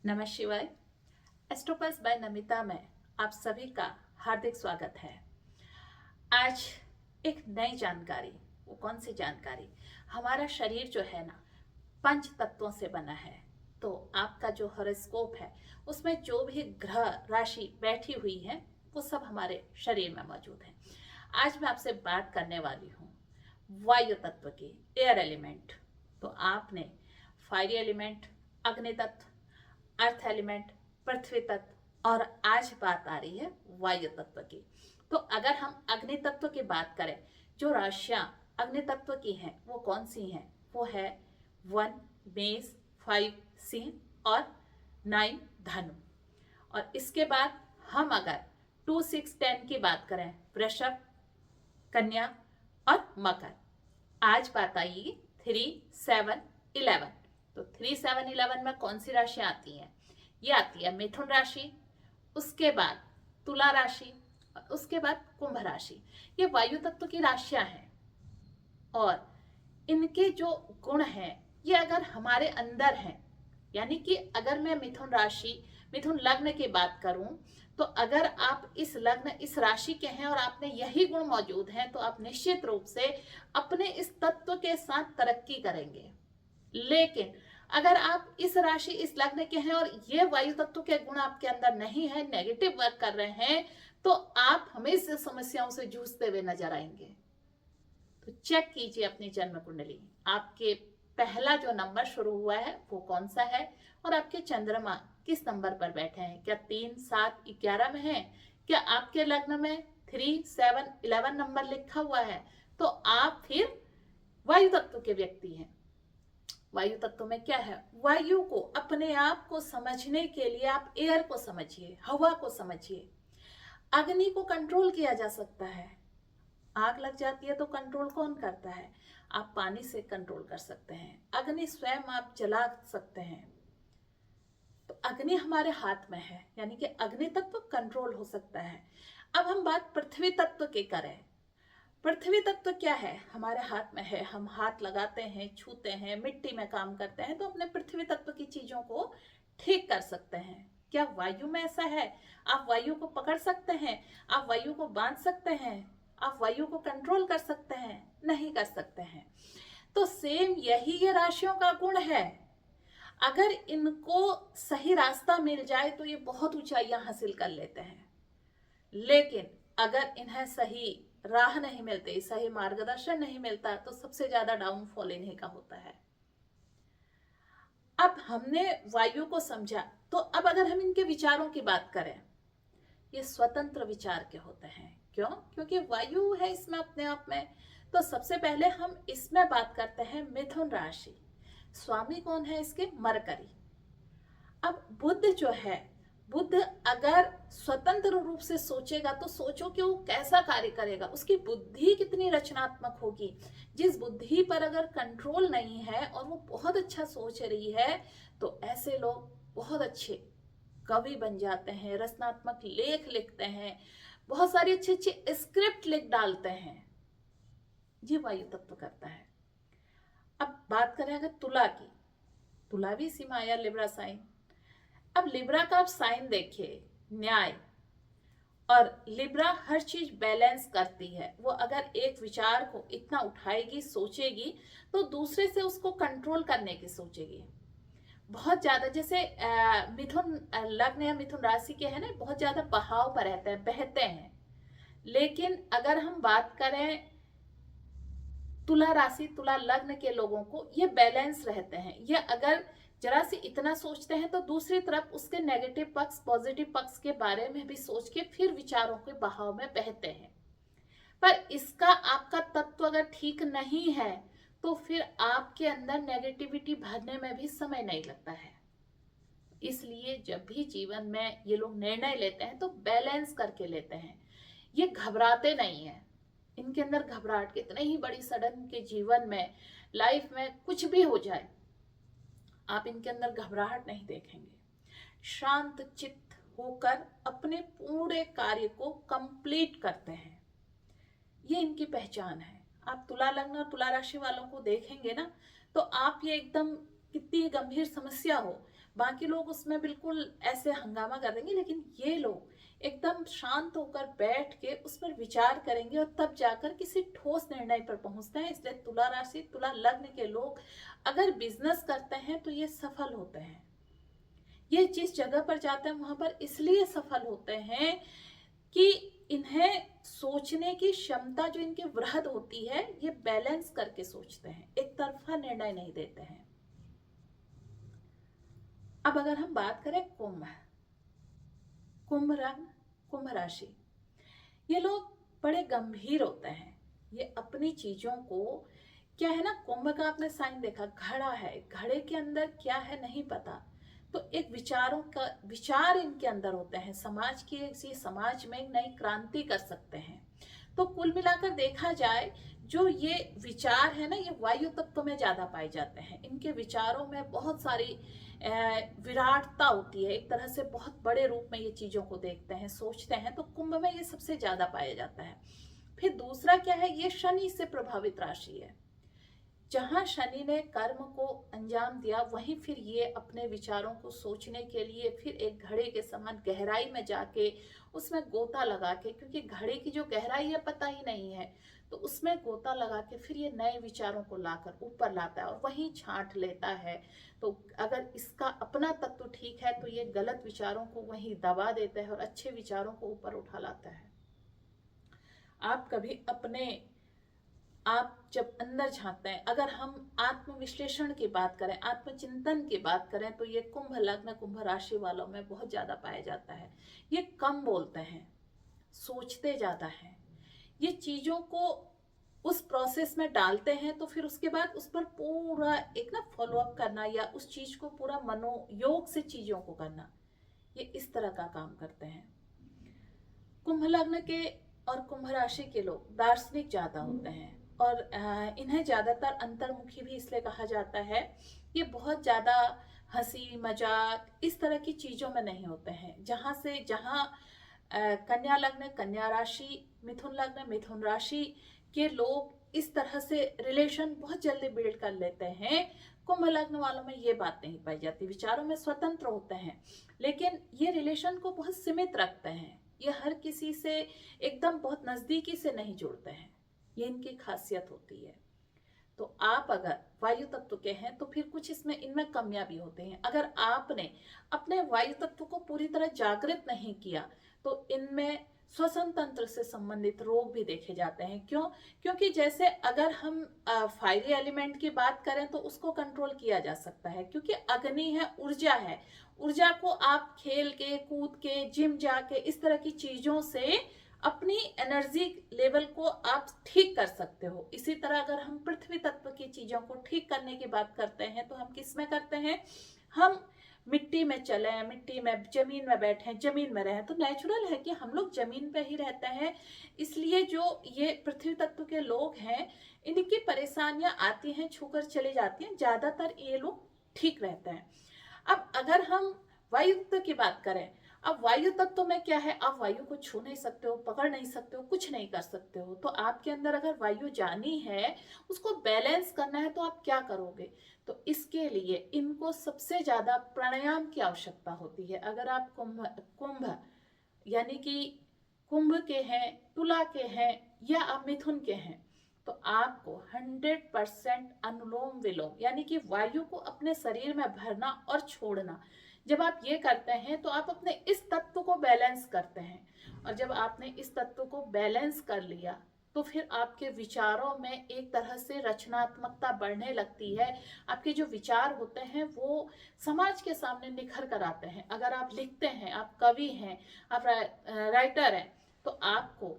नमः शिवाय। एस्ट्रोपल्स बाय नमिता में आप सभी का हार्दिक स्वागत है। आज एक नई जानकारी। वो कौन सी जानकारी? हमारा शरीर जो है ना, पंच तत्वों से बना है। तो आपका जो हॉरोस्कोप है उसमें जो भी ग्रह राशि बैठी हुई है वो सब हमारे शरीर में मौजूद है। आज मैं आपसे बात करने वाली हूँ वायु तत्व की, एयर एलिमेंट। तो आपने फायरी एलिमेंट, अग्नि तत्व, अर्थ एलिमेंट, पृथ्वी तत्व, और आज बात आ रही है वायु तत्व की। तो अगर हम अग्नि तत्व की बात करें, जो राशियां अग्नि तत्व की हैं वो कौन सी हैं? वो है 1 मेष, 5 सिंह और 9 धनु। और इसके बाद हम अगर 2 6 10 की बात करें, वृषभ, कन्या और मकर। आज बात आएगी 3 7 11। तो 3 7 11 में कौन सी राशियां आती हैं? ये आती है मिथुन राशि, उसके बाद तुला राशि और उसके बाद कुंभ राशि। ये वायु तत्व की राशियां हैं और इनके जो गुण हैं ये अगर हमारे अंदर हैं, यानी कि अगर मैं मिथुन राशि, मिथुन लग्न की बात करूं, तो अगर आप इस लग्न, इस राशि के हैं और आप में यही गुण मौजूद हैं तो आप निश्चित रूप से अपने इस तत्व के साथ तरक्की करेंगे। लेकिन अगर आप इस राशि, इस लग्न के हैं और ये वायु तत्व के गुण आपके अंदर नहीं है, नेगेटिव वर्क कर रहे हैं, तो आप हमेशा समस्याओं से जूझते हुए नजर आएंगे। तो चेक कीजिए अपनी जन्म कुंडली। आपके पहला जो नंबर शुरू हुआ है वो कौन सा है और आपके चंद्रमा किस नंबर पर बैठे हैं? क्या 3 7 11 में है? क्या आपके लग्न में 3 7 11 नंबर लिखा हुआ है? तो आप फिर वायु तत्व के व्यक्ति हैं। वायु तत्व में क्या है? वायु को, अपने आप को समझने के लिए आप एयर को समझिए, हवा को समझिए। अग्नि को कंट्रोल किया जा सकता है। आग लग जाती है तो कंट्रोल कौन करता है? आप पानी से कंट्रोल कर सकते हैं। अग्नि स्वयं आप जला सकते हैं। तो अग्नि हमारे हाथ में है, यानी कि अग्नि तत्व कंट्रोल हो सकता है। अब हम बात पृथ्वी तत्व की करें। पृथ्वी तत्व क्या है? हमारे हाथ में है। हम हाथ लगाते हैं, छूते हैं, मिट्टी में काम करते हैं, तो अपने पृथ्वी तत्व की चीजों को ठीक कर सकते हैं। क्या वायु में ऐसा है? आप वायु को पकड़ सकते हैं? आप वायु को बांध सकते हैं? आप वायु को कंट्रोल कर सकते हैं? नहीं कर सकते हैं। तो सेम यही ये राशियों का गुण है। अगर इनको सही रास्ता मिल जाए तो ये बहुत ऊंचाइयां हासिल कर लेते हैं। लेकिन अगर इन्हें सही राह नहीं मिलती, सही मार्गदर्शन नहीं मिलता, तो सबसे ज्यादा डाउनफॉल इन्हीं का होता है। अब हमने वायु को समझा, तो अब अगर हम इनके विचारों की बात करें, ये स्वतंत्र विचार के होते हैं। क्यों? क्योंकि वायु है इसमें अपने आप में। तो सबसे पहले हम इसमें बात करते हैं मिथुन राशि। स्वामी कौन है इसके? मरकरी। अब बुध जो है, बुध अगर स्वतंत्र रूप से सोचेगा तो सोचो कि वो कैसा कार्य करेगा, उसकी बुद्धि कितनी रचनात्मक होगी। जिस बुद्धि पर अगर कंट्रोल नहीं है और वो बहुत अच्छा सोच रही है, तो ऐसे लोग बहुत अच्छे कवि बन जाते हैं, रचनात्मक लेख लिखते हैं, बहुत सारी अच्छी अच्छी स्क्रिप्ट लिख डालते हैं। ये वायु तत्व करता है। अब बात करें अगर तुला की, तुला भी इसी में आया, लिब्रा साइन। अब लिब्रा का आप साइन देखिए, न्याय। और लिब्रा हर चीज बैलेंस करती है। वो अगर एक विचार को इतना उठाएगी, सोचेगी, तो दूसरे से उसको कंट्रोल करने की सोचेगी। बहुत ज्यादा, जैसे मिथुन लग्न या मिथुन राशि के है ना, बहुत ज्यादा बहाव पर रहते हैं, बहते हैं। लेकिन अगर हम बात करें तुला राशि, तुला लग्न के लोगों को, ये बैलेंस रहते हैं। ये अगर जरा सी इतना सोचते हैं तो दूसरी तरफ उसके नेगेटिव पक्ष, पॉजिटिव पक्ष के बारे में भी सोच के फिर विचारों के बहाव में बहते हैं। पर इसका आपका तत्व अगर ठीक नहीं है तो फिर आपके अंदर नेगेटिविटी भरने में भी समय नहीं लगता है। इसलिए जब भी जीवन में ये लोग निर्णय लेते हैं तो बैलेंस करके लेते हैं। ये घबराते नहीं हैं। इनके अंदर घबराहट, कितने ही बड़ी सडन के जीवन में, लाइफ में कुछ भी हो जाए, आप इनके अंदर घबराहट नहीं देखेंगे। शांत चित्त होकर अपने पूरे कार्य को कंप्लीट करते हैं। ये इनकी पहचान है। आप तुला लग्न और तुला राशि वालों को देखेंगे ना, तो आप ये एकदम, कितनी गंभीर समस्या हो, बाकी लोग उसमें बिल्कुल ऐसे हंगामा कर देंगे, लेकिन ये लोग एकदम शांत होकर बैठ के उस पर विचार करेंगे और तब जाकर किसी ठोस निर्णय पर पहुंचते हैं। इसलिए तुला राशि, तुला लग्न के लोग अगर बिजनेस करते हैं तो ये सफल होते हैं। ये जिस जगह पर जाते हैं वहां पर इसलिए सफल होते हैं कि इन्हें सोचने की क्षमता जो इनकी वृहद होती है, ये बैलेंस करके सोचते हैं, एक तरफा निर्णय नहीं देते हैं। अब अगर हम बात करें कुंभ, कुंभ रंग, कुंभ राशि, ये लोग बड़े गंभीर होते हैं। ये अपनी चीजों को, क्या है ना, कुंभ का आपने साइन देखा, घड़ा है, घड़े के अंदर क्या है नहीं पता, तो एक विचारों का विचार इनके अंदर होते हैं, समाज की इसी समाज में एक नई क्रांति कर सकते हैं। तो कुल मिलाकर देखा जाए, जो ये विचार है ना, ये वायु तत्व में ज्यादा पाए जाते हैं। इनके विचारों में बहुत सारी विराटता होती है, एक तरह से बहुत बड़े रूप में ये चीजों को देखते हैं, सोचते हैं। तो कुंभ में ये सबसे ज्यादा पाया जाता है। फिर दूसरा क्या है, ये शनि से प्रभावित राशि है। जहां शनि ने कर्म को अंजाम दिया, वहीं फिर ये अपने विचारों को सोचने के लिए फिर एक घड़े के समान गहराई में जाके उसमें गोता लगा के, क्योंकि घड़े की जो गहराई है पता ही नहीं है, तो उसमें गोता लगा के फिर ये नए विचारों को लाकर ऊपर लाता है और वहीं छांट लेता है। तो अगर इसका अपना तत्व ठीक है तो ये गलत विचारों को वहीं दबा देता है और अच्छे विचारों को ऊपर उठा लाता है। आप कभी अपने, आप जब अंदर झांकते हैं, अगर हम आत्मविश्लेषण की बात करें, आत्मचिंतन की बात करें, तो ये कुंभ लग्न, कुंभ राशि वालों में बहुत ज्यादा पाया जाता है। ये कम बोलते हैं, सोचते ज्यादा हैं, ये चीजों को उस प्रोसेस में डालते हैं, तो फिर उसके बाद उस पर पूरा एक ना फॉलो अप करना, या उस चीज को पूरा मनोयोग से चीजों को करना, ये इस तरह का काम करते हैं। कुंभ लग्न के और कुंभ राशि के लोग दार्शनिक ज्यादा होते हैं और इन्हें ज्यादातर अंतर्मुखी भी इसलिए कहा जाता है। ये बहुत ज्यादा हंसी मजाक इस तरह की चीजों में नहीं होते हैं। जहां कन्या लग्न, कन्या राशि, मिथुन लग्न, मिथुन राशि के लोग इस तरह से रिलेशन बहुत जल्दी बिल्ड कर लेते हैं, कुंभ लग्न वालों में ये बात नहीं पाई जाती। विचारों में स्वतंत्र होते हैं, लेकिन ये रिलेशन को बहुत सीमित रखते हैं। ये हर किसी से एकदम बहुत नजदीकी से नहीं जुड़ते हैं, ये इनकी खासियत होती है। तो आप अगर वायु तत्व के हैं तो फिर कुछ इसमें इनमें कमियां भी होती हैं। अगर आपने अपने वायु तत्व को पूरी तरह जागृत नहीं किया तो इनमें श्वसन तंत्र से संबंधित रोग भी देखे जाते हैं। क्यों? क्योंकि जैसे अगर हम फायरी एलिमेंट की बात करें तो उसको कंट्रोल किया जा सकता है, क्योंकि अग्नि है, ऊर्जा है। ऊर्जा को आप खेल के, कूद के, जिम जाके, इस तरह की चीजों से अपनी एनर्जी लेवल को आप ठीक कर सकते हो। इसी तरह अगर हम पृथ्वी तत्व की चीजों को ठीक करने की बात करते हैं तो हम किस में करते हैं? हम मिट्टी में चले, मिट्टी में, जमीन में बैठे, जमीन में रहे। तो नेचुरल है कि हम लोग जमीन पे ही रहते हैं। इसलिए जो ये पृथ्वी तत्व के लोग हैं, इनकी परेशानियां आती हैं, छूकर चली जाती हैं, ज्यादातर ये लोग ठीक रहते हैं। अब अगर हम वायु तत्व की बात करें, अब वायु तत्व में क्या है, आप वायु को छू नहीं सकते हो, पकड़ नहीं सकते हो, कुछ नहीं कर सकते हो। तो आपके अंदर अगर वायु जानी है, उसको बैलेंस करना है, तो आप क्या करोगे? तो इसके लिए इनको सबसे ज्यादा प्राणायाम की आवश्यकता होती है। अगर आप कुंभ कुंभ यानी कि कुंभ के हैं, तुला के हैं, या आप मिथुन के हैं, तो आपको 100% अनुलोम विलोम यानी कि वायु को अपने शरीर में भरना और छोड़ना। जब आप ये करते हैं तो आप अपने इस तत्व को बैलेंस करते हैं, और जब आपने इस तत्व को बैलेंस कर लिया तो फिर आपके विचारों में एक तरह से रचनात्मकता बढ़ने लगती है। आपके जो विचार होते हैं वो समाज के सामने निखर कर आते हैं। अगर आप लिखते हैं, आप कवि हैं, आप राइटर हैं, तो आपको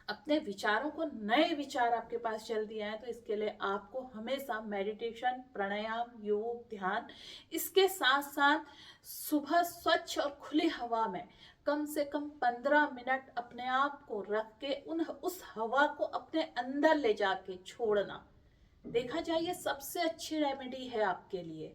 अपने विचारों को, नए विचार आपके पास जल्दी आए, तो इसके लिए आपको हमेशा मेडिटेशन, प्राणायाम, योग, ध्यान, इसके साथ साथ सुबह स्वच्छ और खुली हवा में कम से कम 15 मिनट अपने आप को रख के उस हवा को अपने अंदर ले जाके छोड़ना। देखा जाए ये सबसे अच्छी रेमेडी है आपके लिए।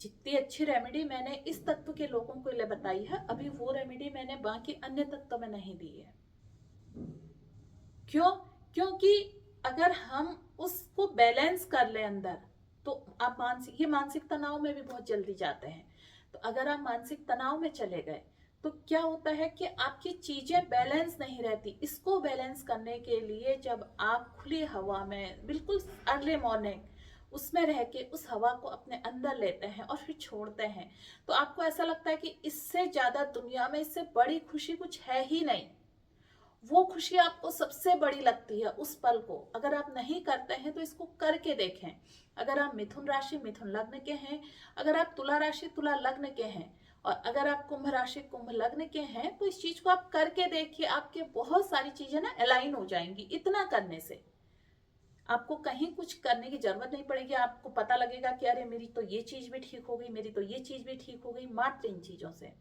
जितनी अच्छी रेमेडी मैंने इस तत्व के लोगों को लिए बताई है, अभी वो रेमेडी मैंने बाकी अन्य तत्व में नहीं दी है। क्यों? क्योंकि अगर हम उसको बैलेंस कर ले अंदर, तो आप ये मानसिक तनाव में भी बहुत जल्दी जाते हैं। तो अगर आप मानसिक तनाव में चले गए तो क्या होता है कि आपकी चीजें बैलेंस नहीं रहती। इसको बैलेंस करने के लिए जब आप खुली हवा में बिल्कुल अर्ली मॉर्निंग उसमें रह के उस हवा को अपने अंदर लेते हैं और फिर छोड़ते हैं, तो आपको ऐसा लगता है कि इससे ज्यादा दुनिया में, इससे बड़ी खुशी कुछ है ही नहीं। वो खुशी आपको सबसे बड़ी लगती है उस पल को। अगर आप नहीं करते हैं तो इसको करके देखें। अगर आप मिथुन राशि मिथुन लग्न के हैं, अगर आप तुला राशि तुला लग्न के हैं, और अगर आप कुंभ राशि कुंभ लग्न के हैं, तो इस चीज को आप करके देखिए। आपके बहुत सारी चीजें ना अलाइन हो जाएंगी। इतना करने से आपको कहीं कुछ करने की जरूरत नहीं पड़ेगी। आपको पता लगेगा कि अरे मेरी तो ये चीज भी ठीक हो गई, मेरी तो ये चीज भी ठीक हो गई, मात्र इन चीजों से।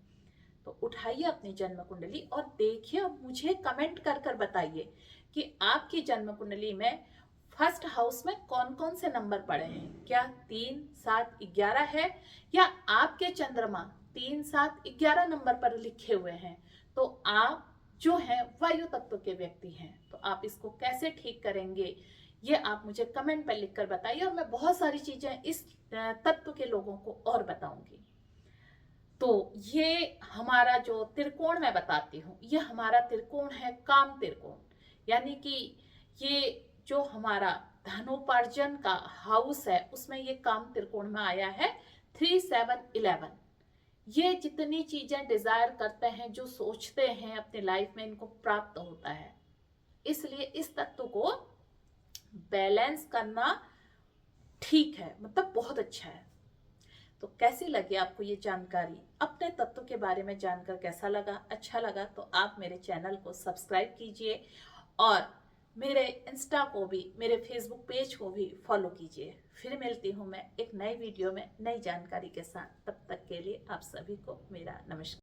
तो उठाइए अपनी जन्म कुंडली और देखिए, मुझे कमेंट कर कर बताइए कि आपकी जन्म कुंडली में फर्स्ट हाउस में कौन कौन से नंबर पड़े हैं। क्या 3, 7, 11 है, या आपके चंद्रमा 3, 7, 11 नंबर पर लिखे हुए हैं। तो आप जो हैं वायु तत्व के व्यक्ति हैं, तो आप इसको कैसे ठीक करेंगे ये आप मुझे कमेंट पर लिखकर बताइए, और मैं बहुत सारी चीजें इस तत्व के लोगों को और बताऊंगी। तो ये हमारा जो त्रिकोण मैं बताती हूँ, ये हमारा त्रिकोण है काम त्रिकोण। यानी कि ये जो हमारा धनोपार्जन का हाउस है उसमें ये काम त्रिकोण में आया है 3, 7, 11। ये जितनी चीजें डिजायर करते हैं, जो सोचते हैं अपनी लाइफ में, इनको प्राप्त होता है। इसलिए इस तत्व को बैलेंस करना ठीक है, मतलब बहुत अच्छा है। तो कैसी लगी आपको ये जानकारी? अपने तत्व के बारे में जानकर कैसा लगा? अच्छा लगा तो आप मेरे चैनल को सब्सक्राइब कीजिए, और मेरे इंस्टा को भी, मेरे फेसबुक पेज को भी फॉलो कीजिए। फिर मिलती हूँ मैं एक नई वीडियो में नई जानकारी के साथ। तब तक के लिए आप सभी को मेरा नमस्कार।